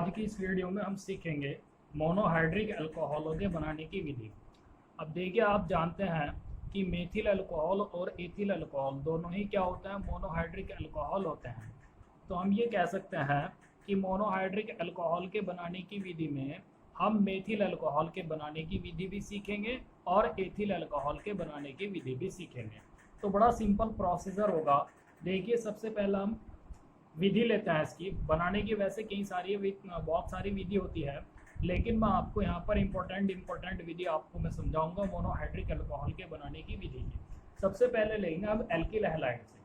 आज की इस वीडियो में हम सीखेंगे मोनोहाइड्रिक अल्कोहलों के बनाने की विधि। अब देखिए, आप जानते हैं कि मेथिल अल्कोहल और एथिल अल्कोहल दोनों ही क्या होते हैं, मोनोहाइड्रिक अल्कोहल होते हैं। तो हम ये कह सकते हैं कि मोनोहाइड्रिक अल्कोहल के बनाने की विधि में हम मेथिल अल्कोहल के बनाने की विधि भी सीखेंगे और एथिल अल्कोहल के बनाने की विधि भी सीखेंगे। तो बड़ा सिंपल प्रोसीजर होगा। देखिए, सबसे पहला हम विधि लेते हैं इसकी बनाने की। वैसे कई सारी बहुत सारी विधि होती है, लेकिन मैं आपको यहाँ पर इम्पोर्टेंट विधि आपको मैं समझाऊंगा मोनोहाइड्रिक अल्कोहल के बनाने की विधि की। सबसे पहले लेंगे हम एल्किल हैलाइड से।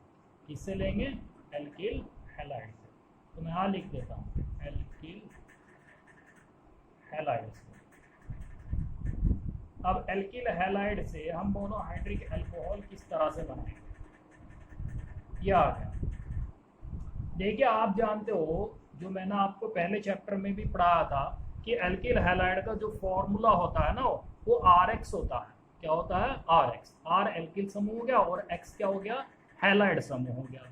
किससे लेंगे? एल्किल हैलाइड से। तो मैं यहाँ लिख देता हूँ एल्किल हैलाइड से। अब एल्किल हैलाइड से हम मोनोहाइड्रिक अल्कोहल किस तरह से बनाएंगे, यह आ गया। देखिए, आप जानते हो, जो मैंने आपको पहले चैप्टर में भी पढ़ाया था कि एल्किल हैलाइड का जो फॉर्मूला होता है ना, वो RX होता है। क्या होता है? RX। R एल्किल समूह हो गया और X क्या हो गया? हैलाइड समूह हो गया।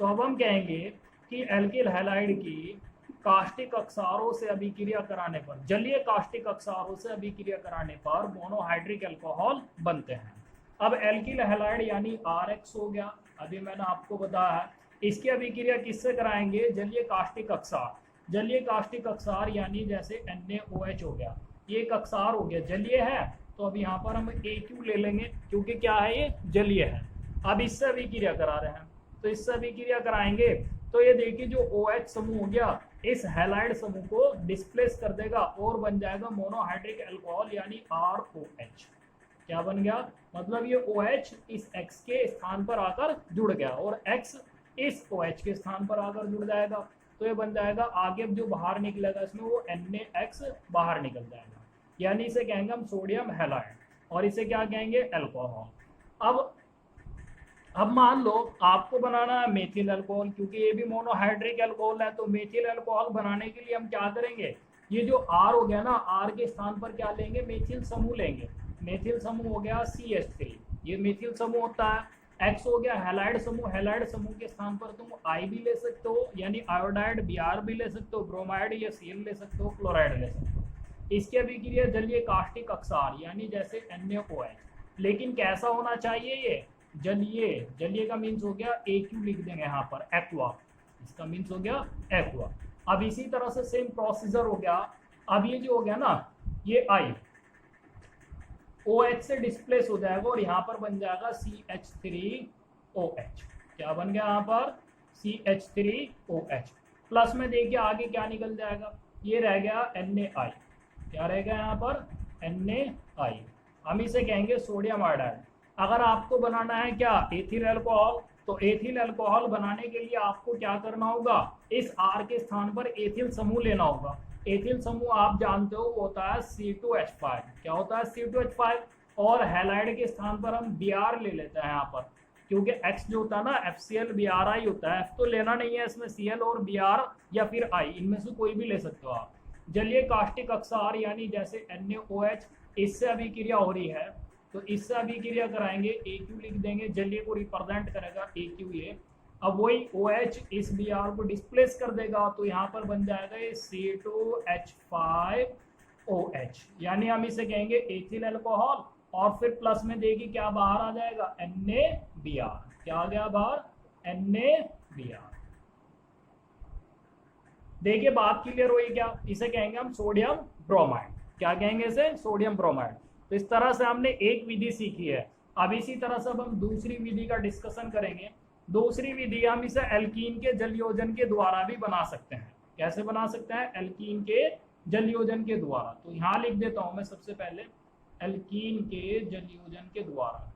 तो अब हम कहेंगे कि एल्किल हैलाइड की कास्टिक अक्षारों से अभिक्रिया कराने पर, जलीय कास्टिक अक्षारों से अभिक्रिया कराने पर मोनोहाइड्रिक अल्कोहल बनते हैं। अब एल्किल हैलाइड यानी RX हो गया। अभी मैंने आपको बताया इसकी अभिक्रिया किससे कराएंगे? जलीय कास्टिक अक्षार। जलीय कास्टिक अक्षार यानी जैसे NaOH हो गया, ये एक अक्षार हो गया, जलीय है। तो अब यहाँ पर हम AQ ले लेंगे, क्योंकि क्या है, ये जलीय है। अब इससे अभिक्रिया करा रहे हैं, तो इससे अभिक्रिया कराएंगे तो ये देखिए, जो OH समूह हो गया इस हैलाइड समूह को डिस्प्लेस कर देगा और बन जाएगा मोनोहाइड्रिक अल्कोहल यानी ROH। क्या बन गया? मतलब ये OH इस X के स्थान पर आकर जुड़ गया और X इस OH के स्थान पर आकर जुड़ जाएगा। तो ये बन जाएगा, आगे जो बाहर निकलेगा इसमें वो NaX बाहर निकल जाएगा, यानी इसे कहेंगे हम सोडियम हैलाइड, और इसे क्या कहेंगे? अल्कोहल। अब मान लो आपको बनाना है मेथिल अल्कोहल, क्योंकि ये भी मोनोहाइड्रिक अल्कोहल है। तो मेथिल अल्कोहल बनाने के लिए हम क्या करेंगे? ये जो R हो गया ना, R के स्थान पर क्या लेंगे? मेथिल समूह लेंगे। मेथिल समूह हो गया CH3, ये मेथिल समूह होता है। X हो गया हैलाइड समूह। हैलाइड समूह के स्थान पर तुम I भी ले सकते हो, यानी आयोडाइड Br भी ले सकते हो, ब्रोमाइड या Cl ले सकते हो, क्लोराइड ले सकते हो। इसके अभिक्रिया जलीय कास्टिक अक्षार यानी जैसे NaOH। लेकिन कैसा होना चाहिए? ये जलीय। जलीय का मीन्स हो गया AQ लिख देंगे यहाँ पर, एक्वा। इसका मीन्स हो गया एक्वा। अब इसी तरह से सेम प्रोसीजर हो गया। अब ये जो हो गया ना, ये I OH से डिस्प्लेस हो जाएगा और यहाँ पर बन जाएगा CH3OH। क्या बन गया यहाँ पर? CH3OH। प्लस में देखिए आगे क्या निकल जाएगा, ये रह गया NaI। क्या रह गया यहाँ पर? NaI। हम इसे कहेंगे सोडियम आयोडाइड। अगर आपको बनाना है क्या? Ethyl alcohol. तो एथिल अल्कोहल बनाने के लिए आपको क्या करना होगा? इस R के स्थान पर एथिल समूह लेना होगा। एथिल समूह आप जानते हो होता है C2H5। क्या होता है? C2H5। और हैलाइड के स्थान पर हम Br ले लेते हैं यहाँ पर, क्योंकि X जो होता है ना, FCl-Bri होता है। F तो लेना नहीं है इसमें, Cl और Br या फिर I, इनमें से कोई भी ले सकते हो आप। जलीय कास्टिक अक्षार यानी जैसे NaOH, इससे अभिक्रिया हो रही है, तो इससे अभिक्रिया कराएंगे, AQ लिख देंगे। जलीय को रिप्रेजेंट करेगा AQ ये। अब वही OH इस Br को डिस्प्लेस कर देगा, तो यहाँ पर बन जाएगा ये C2H5OH, यानी हम इसे कहेंगे एथिल अल्कोहल। और फिर प्लस में देखिए क्या बाहर आ जाएगा? NaBr। क्या आ गया बाहर? NaBr। देखिए बात क्लियर हुई क्या? इसे कहेंगे हम सोडियम ब्रोमाइड। क्या कहेंगे इसे? Sodium bromide. तो इस तरह से हमने एक विधि सीखी है। अब इसी तरह से अब हम दूसरी विधि का डिस्कशन करेंगे। दूसरी विधि हम इसे एल्कीन के जलयोजन के द्वारा भी बना सकते हैं। कैसे बना सकते हैं? एल्कीन के जलयोजन के द्वारा। तो यहाँ लिख देता हूं मैं सबसे पहले, एल्कीन के जलयोजन के द्वारा।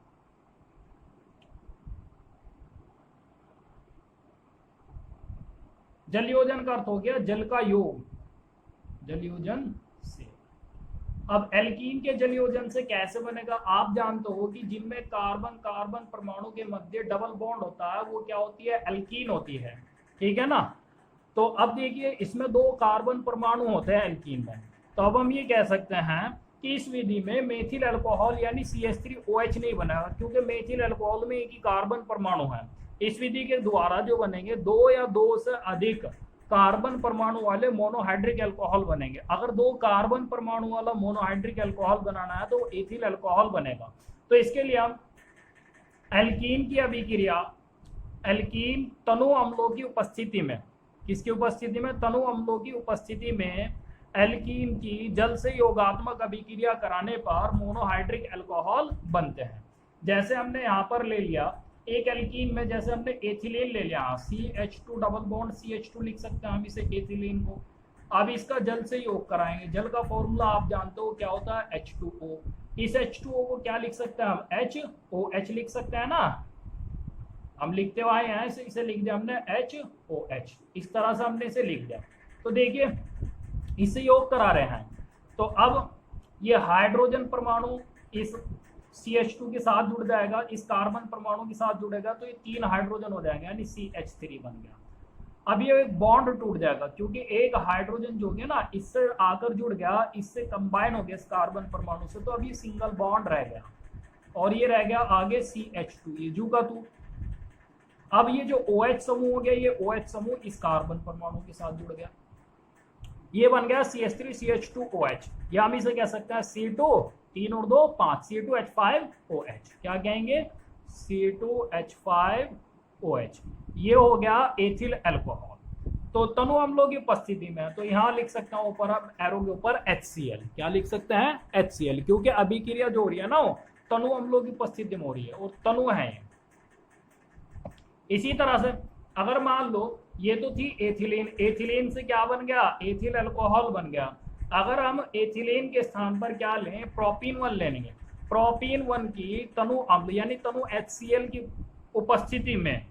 जलयोजन का अर्थ हो गया जल का योग, जलयोजन से। अब एल्कीन के जलयोजन से कैसे बनेगा? आप जानते हो कि जिनमें कार्बन कार्बन परमाणु के मध्य डबल बॉन्ड होता है, वो क्या होती है? एल्कीन होती है। ठीक है ना? तो अब देखिए, इसमें 2 कार्बन परमाणु होते हैं एल्कीन में। तो अब हम ये कह सकते हैं कि इस विधि में मेथिल अल्कोहल यानी CH3OH नहीं बनेगा, क्योंकि मेथिल अल्कोहल में एक ही कार्बन परमाणु है। इस विधि के द्वारा जो बनेंगे 2 या 2 से अधिक कार्बन परमाणु वाले मोनोहाइड्रिक अल्कोहल बनेंगे। अगर 2 कार्बन परमाणु वाला मोनोहाइड्रिक अल्कोहल बनाना है तो एथिल अल्कोहल बनेगा। तो इसके लिए हम एल्कीन की अभिक्रिया, एल्कीन तनु अम्लों की उपस्थिति में, किसकी उपस्थिति में? तनु अम्लों की उपस्थिति में एल्कीन की जल से योगात्मक अभिक्रिया कराने पर मोनोहाइड्रिक अल्कोहल बनते हैं। जैसे हमने यहाँ पर ले लिया एक एल्कीन में, जैसे हमने एथिलीन ले लिया, CH2 डबल बॉन्ड CH2 लिख सकते हैं हम इसे एथिलीन को। अब इसका जल से योग कराएंगे। जल का फॉर्मूला आप जानते हो क्या होता है? H2O। इस H2O को क्या लिख सकते हैं हम? HOH लिख सकते हैं ना, हम लिखते हुए आए हैं, इसे लिख दिया हमने HOH। इस तरह से हमने इसे लिख दिया। तो देखिए इससे योग करा रहे हैं, तो अब ये हाइड्रोजन परमाणु इस CH2 के साथ जुड़ जाएगा, इस कार्बन परमाणु के साथ जुड़ेगा, तो ये 3 हाइड्रोजन हो जाएंगे, यानी CH3 बन गया। अब ये एक बॉन्ड टूट जाएगा, क्योंकि एक हाइड्रोजन जो है ना इससे आकर जुड़ गया, इससे कंबाइन हो गया इस कार्बन परमाणु से, तो अब ये सिंगल बॉन्ड रह गया और ये रह गया आगे CH2, ये जू का तू। अब ये जो OH समूह हो गया, ये OH समूह इस कार्बन परमाणु के साथ जुड़ गया, ये बन गया CH3 CH2OH, या हम इसे कह सकते हैं C2 3 और 2 5 C2H5OH। क्या कहेंगे? C2H5OH। ये हो गया एथिल अल्कोहल। तो तनु अम्लों की उपस्थिति में, तो यहाँ लिख सकता हूँ ऊपर, अब एरो के ऊपर HCl। क्या लिख सकते हैं? HCl, क्योंकि अभिक्रिया जो हो रही है ना वो तनु अम्लों की उपस्थिति में हो रही है और तनु है ये। इसी तरह से अगर मान लो ये तो थी एथिलीन, एथिलीन से क्या बन गया? एथिल अल्कोहल बन गया। अगर हम एथिलीन के स्थान पर क्या लें? प्रोपीन 1 लेंगे। प्रोपीन 1 की तनु अम्ल यानी तनु HCl की उपस्थिति में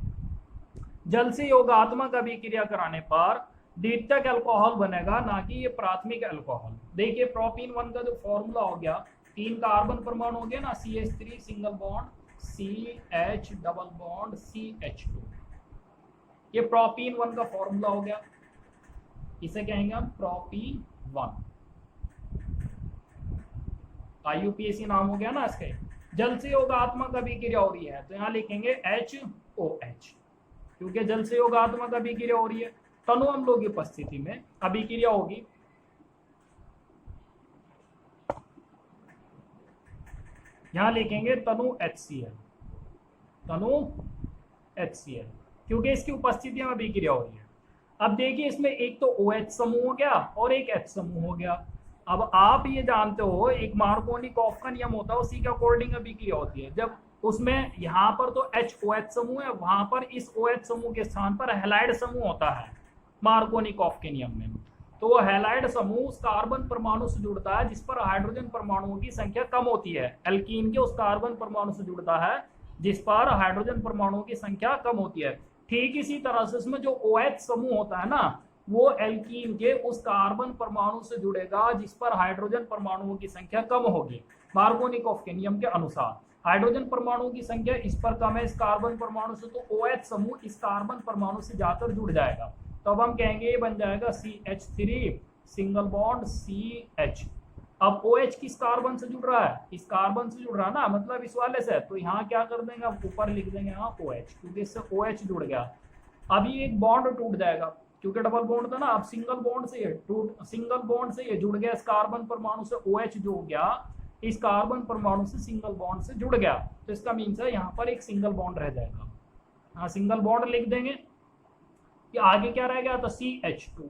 जल से योगात्मक अभिक्रिया कराने पर द्वितीयक अल्कोहल बनेगा, ना कि ये प्राथमिक अल्कोहल। देखिए प्रोपीन 1 का जो फॉर्मूला हो गया, 3 कार्बन परमाणु हो गया ना, CH3 single bond CH double bond CH2, ये प्रोपीन 1 का फॉर्मूला हो गया, इसे कहेंगे हम प्रोपीन 1। IUPAC नाम हो गया ना इसके। जल से योगात्मक अभिक्रिया हो रही है तो यहाँ लिखेंगे HOH, क्योंकि जल से योगात्मक अभिक्रिया हो रही है, तनु अम्लों की उपस्थिति में अभिक्रिया होगी। यहाँ लिखेंगे तनु HCl, तनु HCl, क्योंकि इसकी उपस्थिति में अभिक्रिया हो रही है। अब देखिए इसमें एक तो OH समूह हो गया और एक H समूह हो गया। अब आप ये जानते हो एक मार्कोनिकॉफ का नियम होता है, उसी के अकॉर्डिंग अभिक्रिया होती है। जब उसमें यहाँ पर तो HOH समूह है, वहां पर इस OH समूह के स्थान पर हैलाइड समूह होता है मार्कोनिकॉफ के नियम में। तो वो हैलाइड समूह उस कार्बन परमाणु से जुड़ता है जिस पर हाइड्रोजन परमाणुओं की संख्या कम होती है। एल्कीन के उस कार्बन परमाणु से जुड़ता है जिस पर हाइड्रोजन परमाणुओं की संख्या कम होती है। ठीक इसी तरह से इसमें जो OH समूह होता है ना, वो एल्कीन के उस कार्बन परमाणु से जुड़ेगा जिस पर हाइड्रोजन परमाणुओं की संख्या कम होगी। मार्कोनिकॉफ के नियम के अनुसार हाइड्रोजन परमाणुओं की संख्या इस पर कम है इस कार्बन परमाणु से, तो OH समूह इस कार्बन परमाणु से जाकर जुड़ जाएगा। तो अब हम कहेंगे ये बन जाएगा CH3 सिंगल बॉन्ड CH। अब OH किस कार्बन से जुड़ रहा है? इस कार्बन से जुड़ रहा है ना, मतलब इस वाले से। तो यहाँ क्या कर देंगे, अब ऊपर लिख देंगे यहाँ OH, क्योंकि इससे OH जुड़ गया। अब ये एक बॉन्ड टूट जाएगा, क्योंकि डबल बॉन्ड था ना, अब सिंगल बॉन्ड से ये जुड़ गया इस कार्बन परमाणु से। OH जो हो गया इस कार्बन परमाणु से सिंगल बॉन्ड से जुड़ गया, तो इसका मीन्स है यहाँ पर एक सिंगल बॉन्ड रह जाएगा। हाँ, सिंगल बॉन्ड लिख देंगे कि आगे क्या रह गया, तो CH2,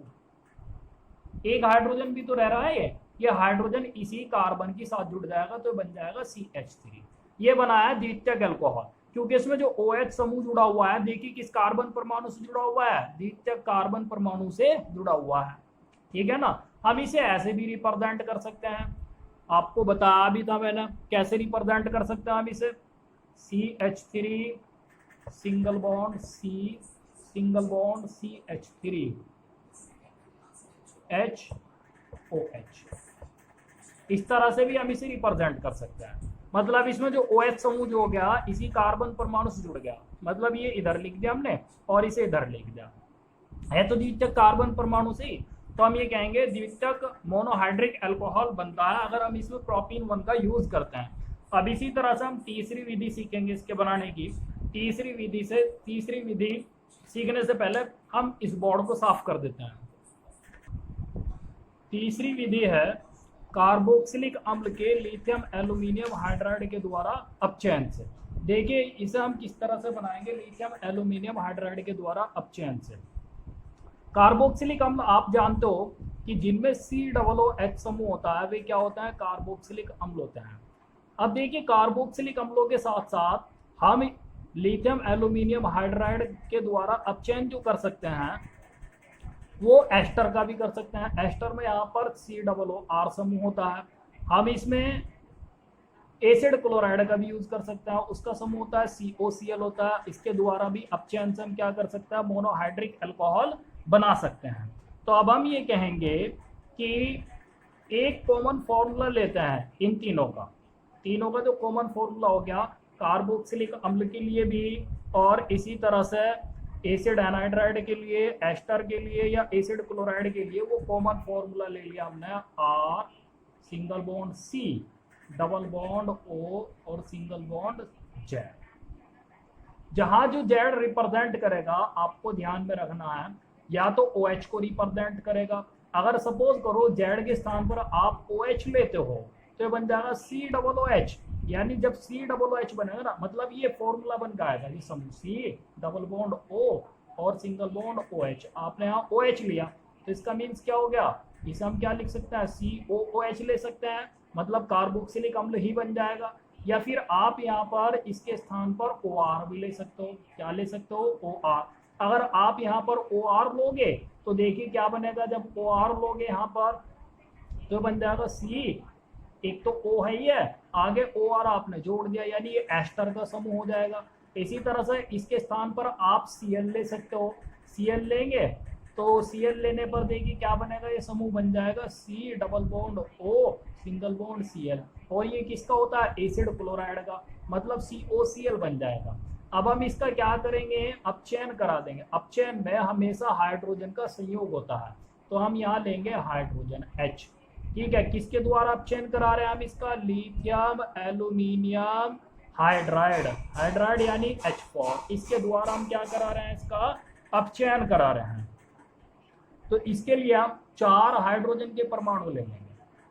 एक हाइड्रोजन भी तो रह रहा है, ये हाइड्रोजन इसी कार्बन के साथ जुड़ जाएगा तो बन जाएगा CH3। ये बनाया द्वितीयक अल्कोहल, क्योंकि इसमें जो OH समूह जुड़ा हुआ है, देखिए किस कार्बन परमाणु से जुड़ा हुआ है, द्वितीयक कार्बन परमाणु से जुड़ा हुआ है। ठीक है ना, हम इसे ऐसे भी रिप्रेजेंट कर सकते हैं, आपको बताया भी था मैंने कैसे रिप्रेजेंट कर सकते हैं हम इसे। CH3 single bond CH3 HOH, इस तरह से भी हम इसे रिप्रेजेंट कर सकते हैं। मतलब इसमें जो OH समूह जो हो गया इसी कार्बन परमाणु से जुड़ गया, मतलब ये इधर लिख दिया हमने और इसे इधर लिख दिया, है तो द्वितीयक कार्बन परमाणु से, तो हम ये कहेंगे द्वितीयक मोनोहाइड्रिक अल्कोहल बनता है अगर हम इसमें प्रोपीन 1 का यूज करते हैं। अब इसी तरह से हम तीसरी विधि सीखेंगे इसके बनाने की। तीसरी विधि सीखने से पहले हम इस बोर्ड को साफ कर देते हैं। तीसरी विधि है कार्बोक्सिलिक अम्ल के लिथियम एल्यूमिनियम हाइड्राइड के द्वारा अपचयन से। देखिए इसे हम किस तरह से बनाएंगे, लिथियम एल्यूमिनियम हाइड्राइड के द्वारा अपचयन से। कार्बोक्सिलिक अम्ल आप जानते हो कि जिनमें COOH समूह होता है वे क्या होता है, कार्बोक्सिलिक अम्ल होते हैं। अब देखिए कार्बोक्सिलिक अम्लों के साथ साथ हम लिथियम एल्यूमिनियम हाइड्राइड के द्वारा अपचयन जो कर सकते हैं वो एस्टर का भी कर सकते हैं। एस्टर में यहाँ पर COOR समूह होता है। हम इसमें एसिड क्लोराइड का भी यूज कर सकते हैं, उसका समूह होता है COCl होता है। इसके द्वारा भी अपचयन से हम क्या कर सकते हैं, मोनोहाइड्रिक अल्कोहल बना सकते हैं। तो अब हम ये कहेंगे कि एक कॉमन फॉर्मूला लेते हैं इन तीनों का जो कॉमन फॉर्मूला हो गया कार्बोक्सिलिक अम्ल के लिए भी और इसी तरह से एसिड एनहाइड्राइड के लिए, एस्टर के लिए या एसिड क्लोराइड के लिए, वो कॉमन फॉर्मूला ले लिया हमने R single bond C double bond O और सिंगल बॉन्ड Z। जहां जो Z रिप्रेजेंट करेगा आपको ध्यान में रखना है, या तो OH को रिप्रेजेंट करेगा। अगर सपोज करो Z के स्थान पर आप OH लेते हो तो ये बन जाएगा COOH, यानी जब COOH बनेगा ना, मतलब ये फॉर्मूला बन जाएगा ये समूह C डबल बॉन्ड O और सिंगल बॉन्ड OH। आपने यहाँ OH लिया तो इसका मीन्स क्या हो गया, इसे हम क्या लिख सकते हैं, COOH ले सकते हैं, मतलब कार्बोक्सिलिक अम्ल ही बन जाएगा। या फिर आप यहाँ पर इसके स्थान पर OR भी ले सकते हो। क्या ले सकते हो, OR। अगर आप यहाँ पर OR लोगे तो देखिए क्या बनेगा, जब OR लोगे यहाँ पर तो बन जाएगा C, एक तो O है ये, आगे OR आपने जोड़ दिया, यानी ये एस्टर का समूह हो जाएगा। इसी तरह से इसके स्थान पर आप Cl ले सकते हो। Cl लेंगे तो Cl लेने पर देखिए क्या बनेगा, ये समूह बन जाएगा C double bond O single bond Cl, और ये किसका होता है, एसिड क्लोराइड का, मतलब COCl बन जाएगा। अब हम इसका क्या करेंगे, अपचयन करा देंगे। अपचयन में हमेशा हाइड्रोजन का संयोग होता है, तो हम यहाँ लेंगे हाइड्रोजन H। ठीक है, किसके द्वारा अपचयन करा रहे हैं हम इसका, लिथियम एल्यूमिनियम हाइड्राइड यानी H4, इसके द्वारा हम क्या करा रहे हैं, इसका अपचयन करा रहे हैं। तो इसके लिए हम 4 हाइड्रोजन के परमाणु ले लेंगे।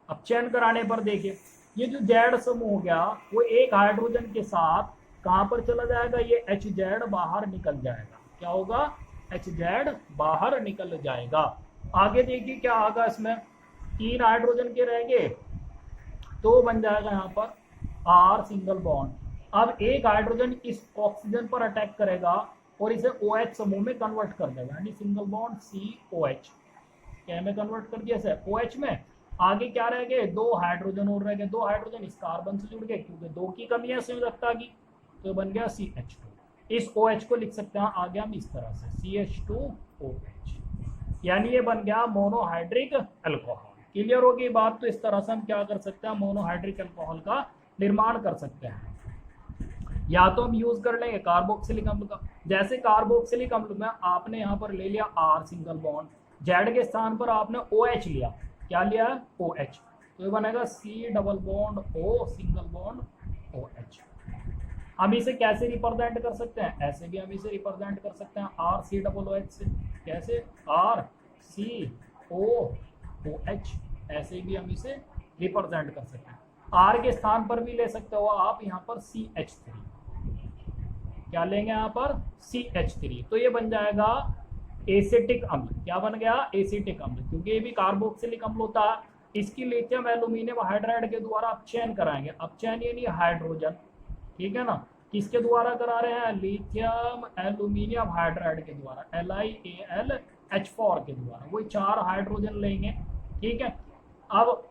अपचयन कराने पर देखिए ये जो Z समूह हो गया वो एक हाइड्रोजन के साथ कहां पर चला जाएगा, ये HZ बाहर निकल जाएगा। क्या होगा, HZ बाहर निकल जाएगा। आगे देखिए क्या आगा, इसमें 3 हाइड्रोजन के रह गए तो बन जाएगा यहाँ पर R सिंगल बॉन्ड। अब एक हाइड्रोजन इस ऑक्सीजन पर अटैक करेगा और इसे OH समूह में कन्वर्ट कर देगा, यानी सिंगल बॉन्ड COH। क्या में कन्वर्ट कर दिया सर, OH में। आगे क्या रह गए, 2 हाइड्रोजन और रह गए। 2 हाइड्रोजन इस कार्बन से जुड़ गए क्योंकि 2 की कमी है संयोजकता की, तो बन गया CH2। इस OH को लिख सकते हैं आगे हम इस तरह से CH2OH, यानी ये बन गया मोनोहाइड्रिक अल्कोहल। क्लियर होगी बात। तो इस तरह से हम क्या कर सकते हैं, मोनोहाइड्रिक अल्कोहल का निर्माण कर सकते हैं। या तो हम यूज कर लेंगे कार्बोक्सिलिक अम्ल का, जैसे कार्बोक्सिलिक अम्ल में आपने यहाँ पर ले लिया R सिंगल बॉन्ड, Z के स्थान पर आपने OH लिया। क्या लिया, OH, तो ये बनेगा C double bond O single bond OH। हम इसे कैसे रिप्रेजेंट कर सकते हैं, ऐसे भी हम इसे रिप्रेजेंट कर सकते हैं R C डबल OH से। कैसे, R C O OH, ऐसे भी हम इसे रिप्रेजेंट कर सकते हैं। R के स्थान पर भी ले सकते हो आप यहाँ पर CH3। क्या लेंगे यहाँ पर, CH3, तो ये बन जाएगा एसिटिक अम्ल। क्या बन गया, एसिटिक अम्ल, क्योंकि ये भी कार्बोक्सिलिक अम्ल होता है। इसकी लिथियम एल्यूमिनियम हाइड्राइड के द्वारा अपचयन कराएंगे। अपचयन यानी हाइड्रोजन, ठीक है ना, किसके द्वारा करा रहे हैं, लिथियम एल्यूमिनियम हाइड्राइड के द्वारा, LiAlH4 के द्वारा। वही 4 हाइड्रोजन लेंगे। ठीक है, अब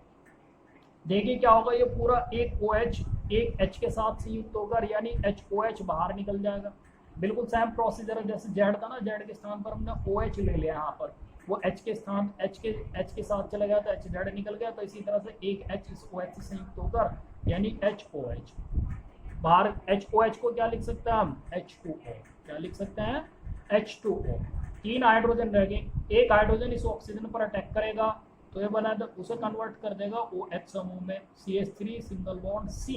देखिए क्या होगा, ये पूरा एक OH एक H के साथ संयुक्त होकर, यानी HOH बाहर निकल जाएगा। बिल्कुल सेम प्रोसीजर है जैसे Z था ना, Z के स्थान पर हमने OH ले लिया यहाँ पर, वो H के साथ चला गया तो HZ निकल गया। तो इसी तरह से एक H इस OH से संयुक्त होकर, यानी HOH बाहर। HOH को क्या लिख सकते हैं हम, H2O। क्या लिख सकते हैं, H2O। 3 हाइड्रोजन रह गए, एक हाइड्रोजन इस ऑक्सीजन पर अटैक करेगा तो ये बना, तो उसे कन्वर्ट कर देगा OH समूह में, CH3 सिंगल बॉन्ड C।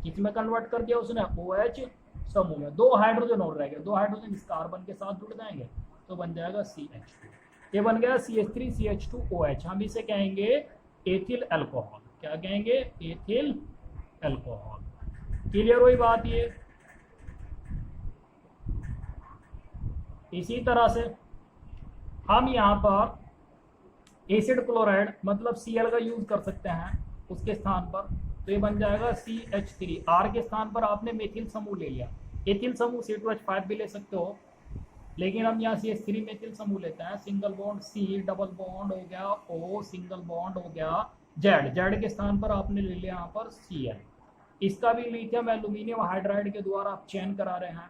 किसमें कन्वर्ट कर दिया उसने, OH समूह में। 2 हाइड्रोजन और रह गए, 2 हाइड्रोजन इस कार्बन के साथ जुड़ जाएंगे तो बन जाएगा CH2। ये बन गया CH3CH2OH। हम इसे कहेंगे एथिल अल्कोहल। क्या कहेंगे? Ethyl alcohol. क्लियर हुई बात ये? इसी तरह से हम यहाँ पर एसिड क्लोराइड मतलब Cl का यूज कर सकते हैं उसके स्थान पर, तो ये बन जाएगा CH3। R के स्थान पर आपने मेथिल समूह ले लिया, एथिल समूह C2H5 भी ले सकते हो, लेकिन हम यहाँ CH3 मेथिल समूह लेते हैं। Single bond C, double bond हो गया O, सिंगल बॉन्ड हो गया Z, Z के स्थान पर आपने ले लिया यहाँ पर Cl। इसका भी लिथियम एल्यूमिनियम हाइड्राइड के द्वारा अपचयन करा रहे हैं।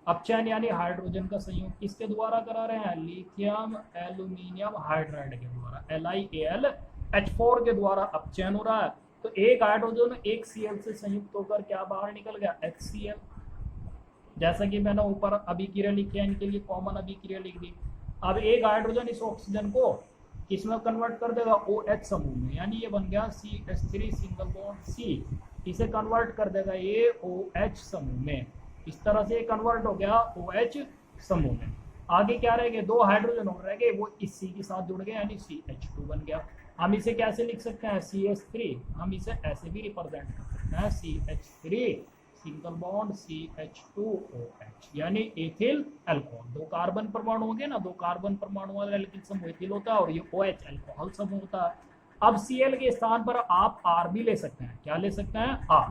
अपचयन यानी हाइड्रोजन का संयोग किसके द्वारा करा रहे हैं? लिथियम एल्यूमिनियम हाइड्राइड के द्वारा, LiAlH4 के द्वारा अपचयन हो रहा है। तो एक हाइड्रोजन एक Cl से संयुक्त होकर क्या बाहर निकल गया? HCl। जैसा कि मैंने ऊपर अभिक्रिया लिखी है, इनके लिए कॉमन अभिक्रिया लिख दी। अब एक हाइड्रोजन इस ऑक्सीजन को किसमें कन्वर्ट कर देगा? OH समूह में, यानी ये बन गया CH3 सिंगल बॉन्ड C। इसे कन्वर्ट कर देगा ये OH समूह में। इस तरह से कन्वर्ट हो गया OH समूह में। आगे क्या रह गए? 2 हाइड्रोजन और रह गए, वो इस C के साथ जुड़ गए यानी CH2 बन गया। हम इसे कैसे लिख सकते हैं? CH3। हम इसे ऐसे भी रिप्रेजेंट कर सकते हैं, CH3 सिंगल बॉन्ड CH2OH, यानी एथिल अल्कोहल। 2 कार्बन परमाणु हो गए ना, 2 कार्बन परमाणु वाला एल्किल समूह एथिल होता है और ये OH अल्कोहल समूह होता है। अब Cl के स्थान पर आप R भी ले सकते हैं। क्या ले सकते हैं? R।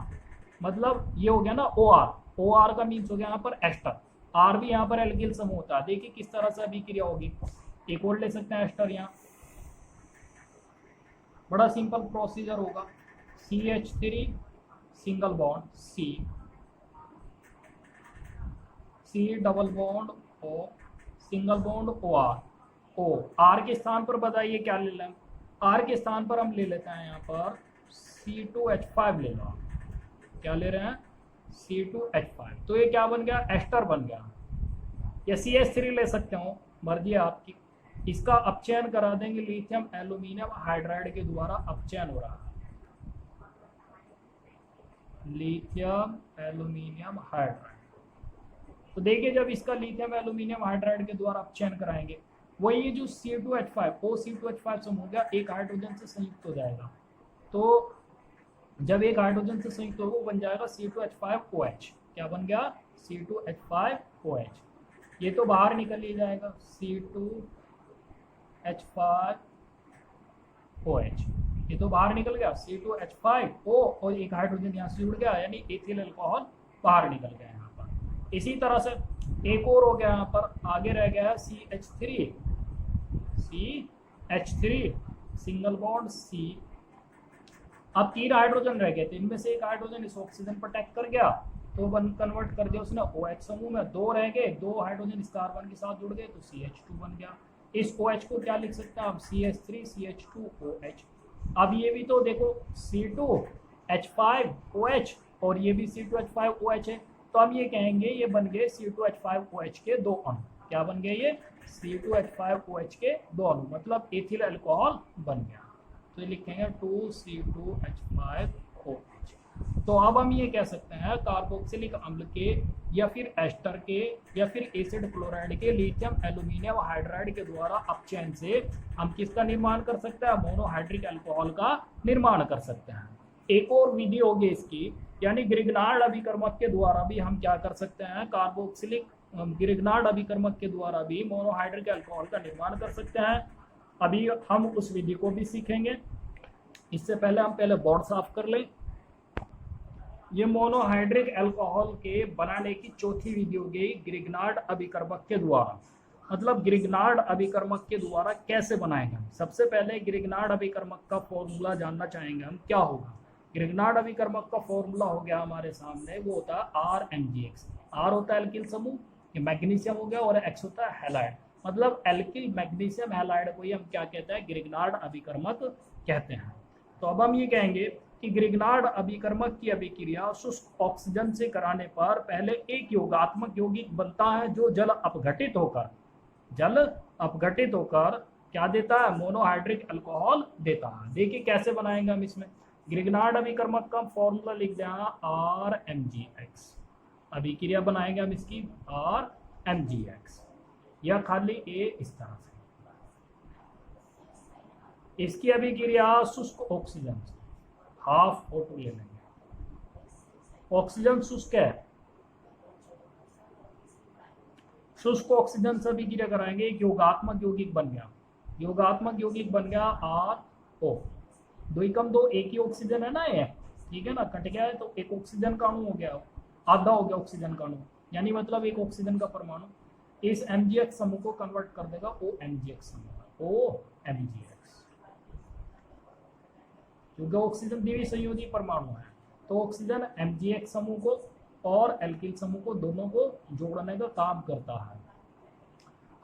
मतलब ये हो गया ना OR। OR का मीन्स हो गया यहाँ पर एस्टर। R भी यहाँ पर एल्किल समूह होता है। देखिए किस तरह से अभिक्रिया होगी। एक और ले सकते हैं एस्टर। यहाँ बड़ा सिंपल प्रोसीजर होगा। CH3 single bond C double bond O, single bond OR O। R के स्थान पर बताइए क्या ले लें? R के स्थान पर हम ले लेते हैं यहाँ पर C2H5 ले लो। क्या ले रहे हैं? C2H5। तो ये क्या बन गया? एस्टर बन गया। या CH3 ले सकते हो, मर्जी है आपकी। इसका अपचयन करा देंगे लिथियम एल्यूमिनियम हाइड्राइड के द्वारा अपचयन हो रहा है। Lithium aluminium hydride. तो देखिए जब इसका लिथियम एल्यूमिनियम हाइड्राइड के द्वारा अपचयन कराएंगे, वही जो C2H5 O C2H5 समूह हो गया, एक हाइड्रोजन से संयुक्त हो जाएगा। तो जब एक हाइड्रोजन से संयुक्त होगा वो बन जाएगा C2H5OH। क्या बन गया? C2H5OH। ये तो बाहर निकल ही जाएगा, C2H5OH। ये तो बाहर निकल गया C2H5O, और एक हाइड्रोजन यहाँ से जुड़ गया यानी एथिल अल्कोहल बाहर निकल गया यहाँ पर। इसी तरह से एक और हो गया यहाँ पर, आगे रह गया है CH3 सिंगल बॉन्ड C। अब 3 हाइड्रोजन रह गए थे, इनमें से एक हाइड्रोजन इस ऑक्सीजन पर अटैक कर गया तो कन्वर्ट कर दिया उसने OH समूह में। 2 रह गए, 2 हाइड्रोजन इस कार्बन के साथ जुड़ गए तो CH2 बन गया। इस OH को क्या लिख सकते हैं? अब CH3 CH2OH। अब ये भी तो देखो C2H5OH और ये भी C2H5OH है, तो हम ये कहेंगे ये बन गए C2H5OH के 2 अणु। क्या बन गए? ये C2H5OH के 2 अणु, मतलब एथिल अल्कोहल बन गया। तो ये लिखेंगे 2C2H5OH। तो अब हम ये कह सकते हैं कार्बोक्सिलिक अम्ल के या फिर एस्टर के या फिर एसिड क्लोराइड के लिथियम एल्यूमिनियम हाइड्राइड के द्वारा अपचयन से हम किसका निर्माण कर सकते हैं? मोनोहाइड्रिक अल्कोहल का निर्माण कर सकते हैं। एक और विधि होगी इसकी, यानी ग्रिग्नार्ड अभिकर्मक के द्वारा भी हम क्या कर सकते हैं? कार्बोक्सिलिक ग्रिग्नार्ड अभिकर्मक के द्वारा भी मोनोहाइड्रिक अल्कोहल का निर्माण कर सकते हैं। अभी हम उस विधि को भी सीखेंगे। इससे पहले हम बोर्ड साफ कर लें। ये मोनोहाइड्रिक अल्कोहल के बनाने की चौथी विधि हो गई ग्रिग्नार्ड अभिकर्मक के द्वारा। मतलब ग्रिग्नार्ड अभिकर्मक के द्वारा कैसे बनाएंगे हम? सबसे पहले ग्रिग्नार्ड अभिकर्मक का फॉर्मूला जानना चाहेंगे हम, क्या होगा? ग्रिग्नार्ड अभिकर्मक का फॉर्मूला हो गया हमारे सामने, वो होता है RMgX। R होता है एल्किल समूह, ये मैग्नीशियम हो गया, और X होता है हैलाइड। मतलब एल्किल मैग्नीशियम हैलाइड को ही हम क्या कहते हैं? ग्रिग्नार्ड अभिकर्मक कहते हैं। तो अब हम ये कहेंगे कि ग्रिग्नार्ड अभिकर्मक की अभिक्रिया शुष्क ऑक्सीजन से कराने पर पहले एक योगात्मक यौगिक बनता है जो जल अपघटित होकर क्या देता है? मोनोहाइड्रिक अल्कोहल देता है। देखिए कैसे बनाएंगे हम इसमें। ग्रिग्नार्ड अभिकर्मक का फॉर्मूला लिख देना RMgx। अभिक्रिया बनाएंगे हम इसकी RMgx, या खाली A इस तरह से। इसकी अभिक्रिया शुष्क ऑक्सीजन से हाफ O2 ले लेंगे। ऑक्सीजन शुष्क है, शुष्क ऑक्सीजन से अभिक्रिया कराएंगे, एक योगात्मक यौगिक बन गया। योगात्मक यौगिक बन गया RO। 2 कम 2 एक ही ऑक्सीजन है ना ये, ठीक है ना, कट गया है तो एक ऑक्सीजन का अणु हो गया, आधा हो गया ऑक्सीजन का अणु, यानी मतलब एक ऑक्सीजन का परमाणु इस MgX समूह को कन्वर्ट कर देगा OMgX समूह, OMgX, क्योंकि ऑक्सीजन द्विसंयोजी परमाणु है तो ऑक्सीजन MgX समूह को और एल्किल समूह को दोनों को जोड़ने का काम करता है।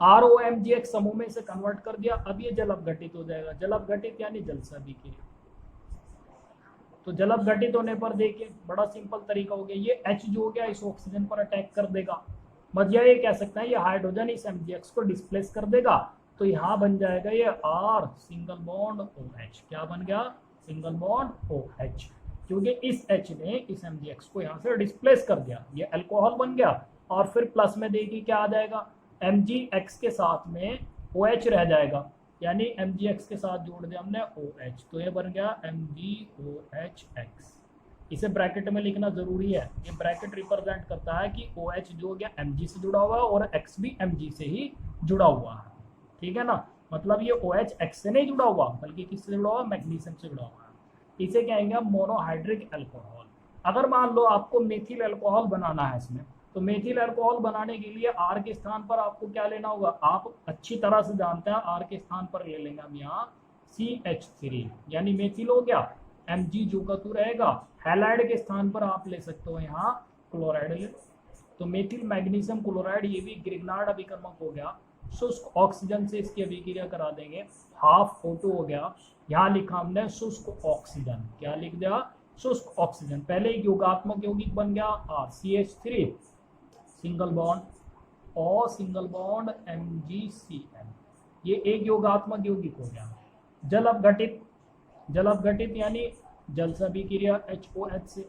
ROMgX समूह में इसे कन्वर्ट कर दिया, अब ये जल अपघटित हो जाएगा। जल अपघटित यानी जल से अभिक्रिया। तो जल अपघटित होने पर देखिए बड़ा सिंपल तरीका हो गया, ये H जो हो गया इस ऑक्सीजन पर अटैक कर देगा, मतलब ये कह सकते हैं ये हाइड्रोजन इस MgX को डिस्प्लेस कर देगा, तो यहाँ बन जाएगा ये R सिंगल बॉन्ड OH। क्या बन गया? सिंगल बॉन्ड OH, क्योंकि इस H ने इस MgX को यहाँ से डिस्प्लेस कर दिया, ये अल्कोहल बन गया। और फिर प्लस में देखिए क्या आ जाएगा, MgX के साथ में OH रह जाएगा, यानी MgX के साथ जोड़ दिया हमने OH, तो ये बन गया MgOHX। इसे ब्रैकेट में लिखना जरूरी है, ये ब्रैकेट रिप्रेजेंट करता है कि OH जो हो गया Mg से जुड़ा हुआ है और X भी Mg से ही जुड़ा हुआ है, ठीक है ना। मतलब ये OH X से नहीं जुड़ा हुआ बल्कि किससे जुड़ा हुआ? मैग्नीशियम से जुड़ा हुआ है। इसे कहेंगे हम मोनोहाइड्रिक अल्कोहल। अगर मान लो आपको मेथिल अल्कोहल बनाना है इसमें, तो मेथिल अल्कोहल बनाने के लिए R के स्थान पर आपको क्या लेना होगा? आप अच्छी तरह से जानते हैं, R के स्थान पर ले लेंगे हम यहाँ CH3, यानी मेथिल हो गया। Mg जो का तू रहेगा, हैलाइड के स्थान पर आप ले सकते हो यहाँ क्लोराइड ले, तो मेथिल मैग्नीशियम क्लोराइड, ये भी ग्रिग्नार्ड अभिकर्मक हो गया। शुष्क ऑक्सीजन से इसकी अभिक्रिया करा देंगे, हाफ O2 हो गया। यहाँ लिखा हमने शुष्क ऑक्सीजन, क्या लिख दिया? शुष्क ऑक्सीजन। पहले एक योगात्मक यौगिक बन गया R CH3 सिंगल बॉन्ड और सिंगल बॉन्ड MgCl, ये एक योगात्मक यौगिक हो गया। जल अपघटित, जल अपघटित यानी जल से अभिक्रिया HOH से,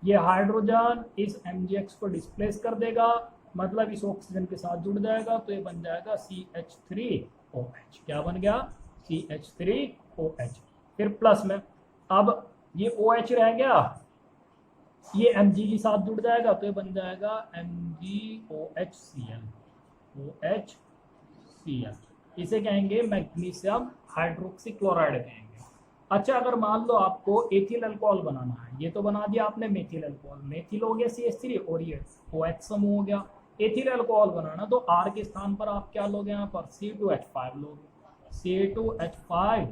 ये हाइड्रोजन इस MgX को डिस्प्लेस कर देगा, मतलब इस ऑक्सीजन के साथ जुड़ जाएगा, तो ये बन जाएगा CH3OH। क्या बन गया? CH3OH। फिर प्लस में अब ये OH रह गया, ये Mg के साथ जुड़ जाएगा, तो ये बन जाएगा MgOHCl, OHCl। इसे कहेंगे मैग्नीशियम हाइड्रोक्सी क्लोराइड कहेंगे। अच्छा, अगर मान लो आपको एथिल अल्कोहल बनाना है, ये तो बना दिया आपने मेथिल अल्कोहल, मेथिल हो गया CH3 और ये OH समूह हो गया। एथिल अल्कोहल बनाना तो R के स्थान पर आप क्या लोगे? यहाँ पर C2H5 लोगे, C2H5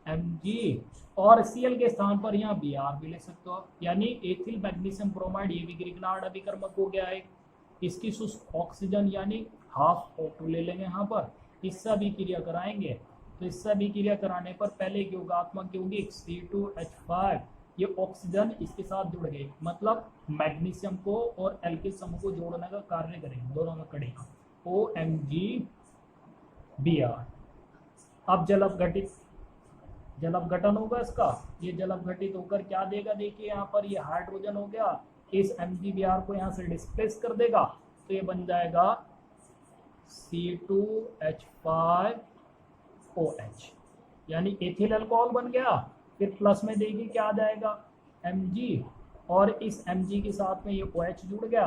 Mg, और Cl के स्थान पर यहाँ Br भी ले सकते हो, यानी एथिल मैग्नीशियम ब्रोमाइड, ये भी ग्रिग्नार्ड अभिकर्मक हो गया है। इसकी शुष्क ऑक्सीजन यानी हाफ O2 ले लेंगे यहाँ पर, इससे अभिक्रिया कराएंगे, तो इससे अभिक्रिया कराने पर पहले योगात्मक यौगिक C2H5, ये ऑक्सीजन इसके साथ जुड़ गए, मतलब मैग्नीशियम को और एल्किल समूह को जोड़ने का कार्य करेंगे, दोनों में करेगा OMgBr। अब जल अपघटित, जल अपघटन होगा इसका, ये जल अपघटित होकर क्या देगा? देखिए यहाँ पर ये हाइड्रोजन हो गया, इस MgBr को यहाँ से डिस्प्लेस कर देगा, तो ये बन जाएगा C2H5OH, यानी एथिल अल्कोहल बन गया। फिर प्लस में देखिए क्या आ जाएगा? Mg, और इस Mg के साथ में ये OH जुड़ गया,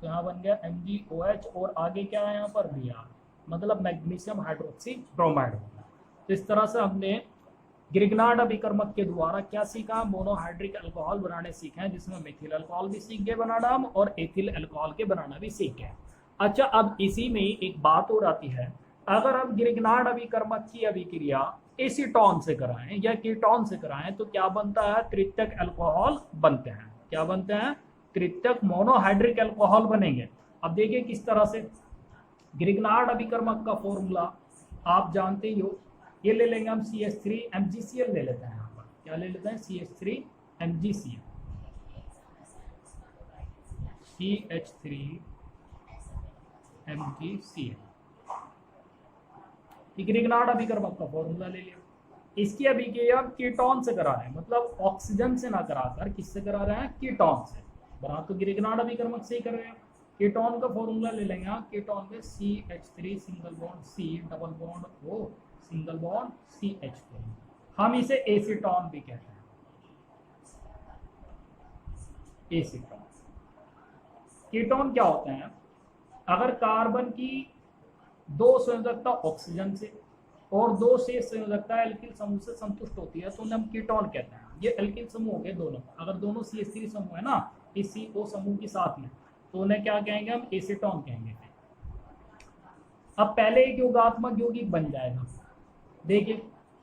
तो यहाँ बन गया MgOH, और आगे क्या है यहाँ पर? Br, मतलब मैग्नीशियम हाइड्रोक्सी ब्रोमाइड होगा। तो इस तरह से हमने ग्रिग्नार्ड अभिकर्मक के द्वारा क्या सीखा? मोनोहाइड्रिक अल्कोहल बनाने सीखे हैं, जिसमें मेथिल अल्कोहल भी सीख गए बनाना हम, और एथिल अल्कोहल के बनाना भी सीख गए। अच्छा, अब इसी में एक बात और आती है, अगर हम ग्रिग्नार्ड अभिकर्मक की अभिक्रिया एसीटोन से कराएं या कीटोन से कराएं तो क्या बनता है? तृतीयक अल्कोहल बनते हैं। क्या बनते हैं? तृतीयक मोनोहाइड्रिक अल्कोहल बनेंगे। अब देखिए किस तरह से। ग्रिग्नार्ड अभिकर्मक का फॉर्मूला आप जानते ही हो, ये ले लेंगे हम CH3 MgCl ले लेते हैं, यहाँ पर क्या ले लेते हैं? CH3 MgCl, CH3 MgCl, Grignard अभिकर्मक का फॉर्मूला ले लिया। इसकी अभिक्रिया हम कीटोन से करा रहे हैं, मतलब ऑक्सीजन से ना कराकर किससे करा रहे हैं, कीटोन से। बना तो ग्रिगनार्ड अभिकर्मक से ही कर रहे हैं। कीटोन का फॉर्मूला ले लेंगे आप, कीटोन में CH3 single bond C double bond O single bond CH3। हम इसे एसीटोन भी कहते हैं, एसीटोन। कीटोन क्या होते हैं, अगर कार्बन की 2 संयोजकता ऑक्सीजन से और 2 से संयोजकता एल्किल समूह से संतुष्ट होती है तो उन्हें हम कीटोन कहते हैं। ये एल्किल समूह हो गए दोनों, अगर दोनों CH3 समूह है ना इस CO समूह के साथ में, तो उन्हें क्या कहेंगे, हम एसीटोन कहेंगे। अब पहले एक योगात्मक यौगिक बन जाएगा। देखिए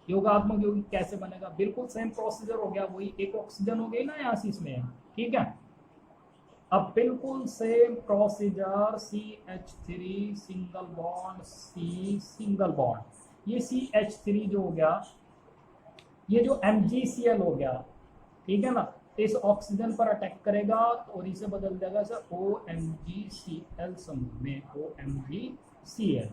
योगात्मक यौगिक कैसे बनेगा, बिल्कुल सेम प्रोसीजर हो गया, वही एक ऑक्सीजन हो गई ना यहाँ से इसमें, ठीक है। अब बिल्कुल same procedure, CH3 single bond C single bond, ये CH3 जो हो गया, ये जो MgCl हो गया, ठीक है ना, तो इस ऑक्सीजन पर अटैक करेगा और इसे बदल देगा सर OMgCl समूह में, OMgCl,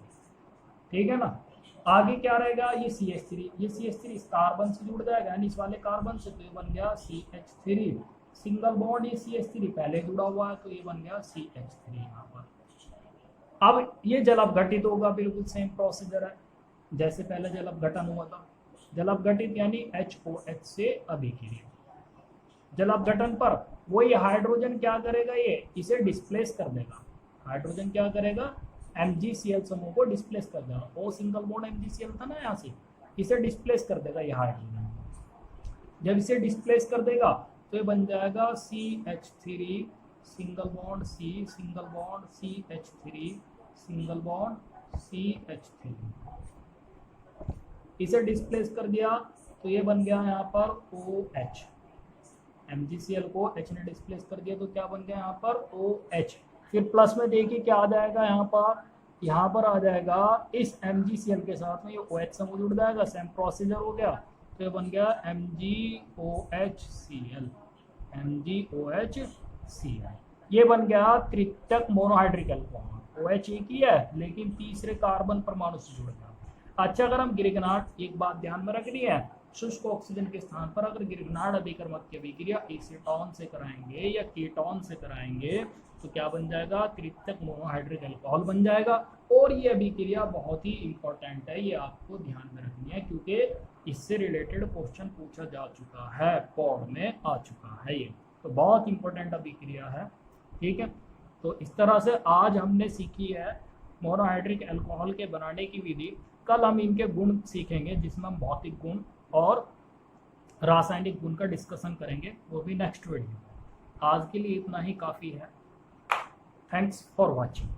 ठीक है ना। आगे क्या रहेगा, ये CH3, ये CH3 इस कार्बन से जुड़ जाएगा, यानी इस वाले कार्बन से, तो ये बन गया CH3 सिंगल बॉन्ड, ये CH3 पहले जुड़ा हुआ है तो ये बन गया CH3 यहाँ पर। अब ये जल अपघटित होगा, बिल्कुल सेम प्रोसीजर है जैसे पहले जल अपघटन हुआ था। जल अपघटित यानी HOH से अभिक्रिया। जल अपघटन पर वही हाइड्रोजन क्या करेगा, ये इसे डिस्प्लेस कर देगा। हाइड्रोजन क्या करेगा, MgCl समूह को डिस्प्लेस कर देगा। O सिंगल बॉन्ड MgCl था ना यहाँ से, इसे डिस्प्लेस कर देगा ये हाइड्रोजन। जब इसे डिस्प्लेस कर देगा तो ये बन जाएगा CH3 single bond C single bond CH3 single bond CH3। इसे डिस्प्लेस कर दिया तो ये बन गया यहाँ पर OH। MgCl को H ने डिस्प्लेस कर दिया तो क्या बन गया यहाँ पर OH। फिर प्लस में देखिए क्या आ जाएगा यहाँ पर आ जाएगा इस MgCl के साथ में ये OH समूह जुड़ जाएगा, सेम प्रोसीजर हो गया, तो ये बन गया MgOHCl, MgOHCl। ये बन गया तृतीयक मोनोहाइड्रिक अल्कोहल। OH एक ही है लेकिन तीसरे कार्बन परमाणु से जुड़ गया। अच्छा, अगर हम ग्रिगनार्ड, एक बात ध्यान में रखनी है, शुष्क ऑक्सीजन के स्थान पर अगर ग्रिगनार्ड अभिकर्मक की अभिक्रिया एसीटोन से कराएंगे या कीटोन से कराएंगे तो क्या बन जाएगा, तृतीयक मोनोहाइड्रिक अल्कोहल बन जाएगा। और ये अभिक्रिया बहुत ही इंपॉर्टेंट है, ये आपको ध्यान में रखनी है क्योंकि इससे रिलेटेड क्वेश्चन पूछा जा चुका है, बोर्ड में आ चुका है ये, तो बहुत इंपॉर्टेंट अभिक्रिया है, ठीक है। तो इस तरह से आज हमने सीखी है मोनोहाइड्रिक अल्कोहल के बनाने की विधि। कल हम इनके गुण सीखेंगे जिसमें हम भौतिक गुण और रासायनिक गुण का डिस्कशन करेंगे, वो भी नेक्स्ट वीडियो। आज के लिए इतना ही काफ़ी है। Thanks for watching.